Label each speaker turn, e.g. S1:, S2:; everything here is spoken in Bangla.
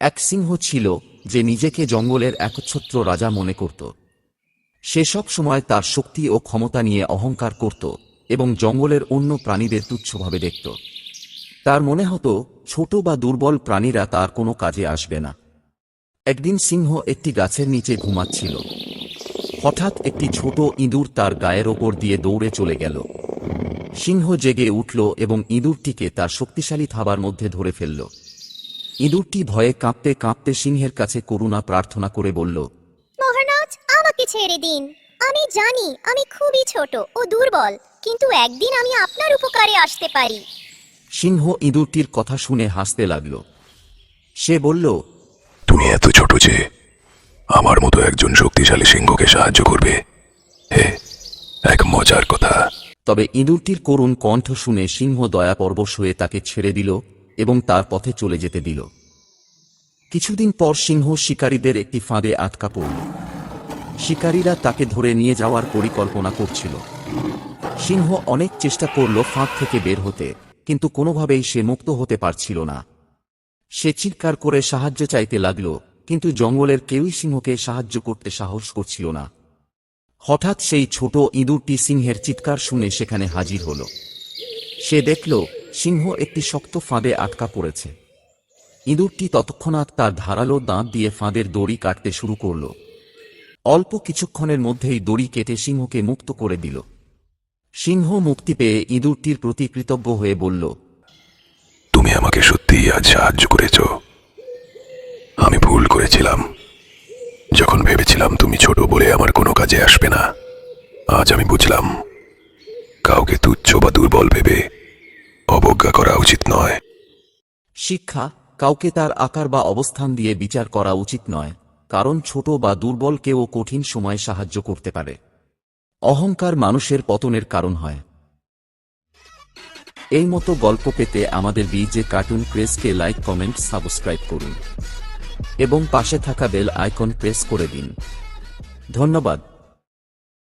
S1: এক সিংহ ছিল যে নিজেকে জঙ্গলের একচ্ছত্র রাজা মনে করত। সে সব সময় তার শক্তি ও ক্ষমতা নিয়ে অহংকার করত এবং জঙ্গলের অন্য প্রাণীদের তুচ্ছভাবে দেখত। তার মনে হতো ছোট বা দুর্বল প্রাণীরা তার কোনো কাজে আসবে না। একদিন সিংহ একটি গাছের নিচে ঘুমাচ্ছিল। হঠাৎ একটি ছোট ইঁদুর তার গায়ের ওপর দিয়ে দৌড়ে চলে গেল। সিংহ জেগে উঠল এবং ইঁদুরটিকে তার শক্তিশালী থাবার মধ্যে ধরে ফেলল। ইঁদুরটি ভয়ে কাঁপতে কাঁপতে সিংহের কাছে করুণা প্রার্থনা করে বলল,
S2: মহারাজ, আমাকে ছেড়ে দিন। আমি জানি আমি খুবই ছোট ও দুর্বল, কিন্তু একদিন আমি আপনার উপকারে আসতে পারি।
S1: সিংহ ইঁদুরটির কথা শুনে হাসতে লাগল। সে বলল,
S3: তুমি এত ছোট যে আমার মতো একজন শক্তিশালী সিংহকে সাহায্য করবে? হে, এক মজার কথা।
S1: তবে ইঁদুরটির করুণ কণ্ঠ শুনে সিংহ দয়াপরবশ হয়ে তাকে ছেড়ে দিল এবং তার পথে চলে যেতে দিল। কিছুদিন পর সিংহ শিকারীদের একটি ফাঁদে আটকা পড়ল। শিকারীরা তাকে ধরে নিয়ে যাওয়ার পরিকল্পনা করছিল। সিংহ অনেক চেষ্টা করল ফাঁদ থেকে বের হতে, কিন্তু কোনোভাবেই সে মুক্ত হতে পারছিল না। সে চিৎকার করে সাহায্য চাইতে লাগল, কিন্তু জঙ্গলের কেউই সিংহকে সাহায্য করতে সাহস করছিল না। হঠাৎ সেই ছোট ইঁদুরটি সিংহের চিৎকার শুনে সেখানে হাজির হল। সে দেখল সিংহ একটি শক্ত ফাঁদে আটকা পড়েছে। ইঁদুরটি তৎক্ষণাৎ তার ধারালো দাঁত দিয়ে ফাঁদের দড়ি কাটতে শুরু করল। অল্প কিছুক্ষণের মধ্যেই দড়ি কেটে সিংহকে মুক্ত করে দিল। সিংহ মুক্তি পেয়ে ইঁদুরটির প্রতি কৃতজ্ঞ হয়ে বলল,
S3: তুমি আমাকে সত্যিই আজ সাহায্য করেছ। আমি ভুল করেছিলাম যখন ভেবেছিলাম তুমি ছোট বলে আমার কোনো কাজে আসবে না। আজ আমি বুঝলাম কাউকে তুচ্ছ বা দুর্বল ভেবে অবজ্ঞা করা উচিত নয়।
S1: শিক্ষা: কাউকে তার আকার বা অবস্থান দিয়ে বিচার করা উচিত নয়, কারণ ছোট বা দুর্বল কেউ কঠিন সময়ে সাহায্য করতে পারে। অহংকার মানুষের পতনের কারণ হয়। এই মতো গল্প পেতে আমাদের বিজে কার্টুন প্রেসকে লাইক, কমেন্ট, সাবস্ক্রাইব করুন এবং পাশে থাকা বেল আইকন প্রেস করে দিন। ধন্যবাদ।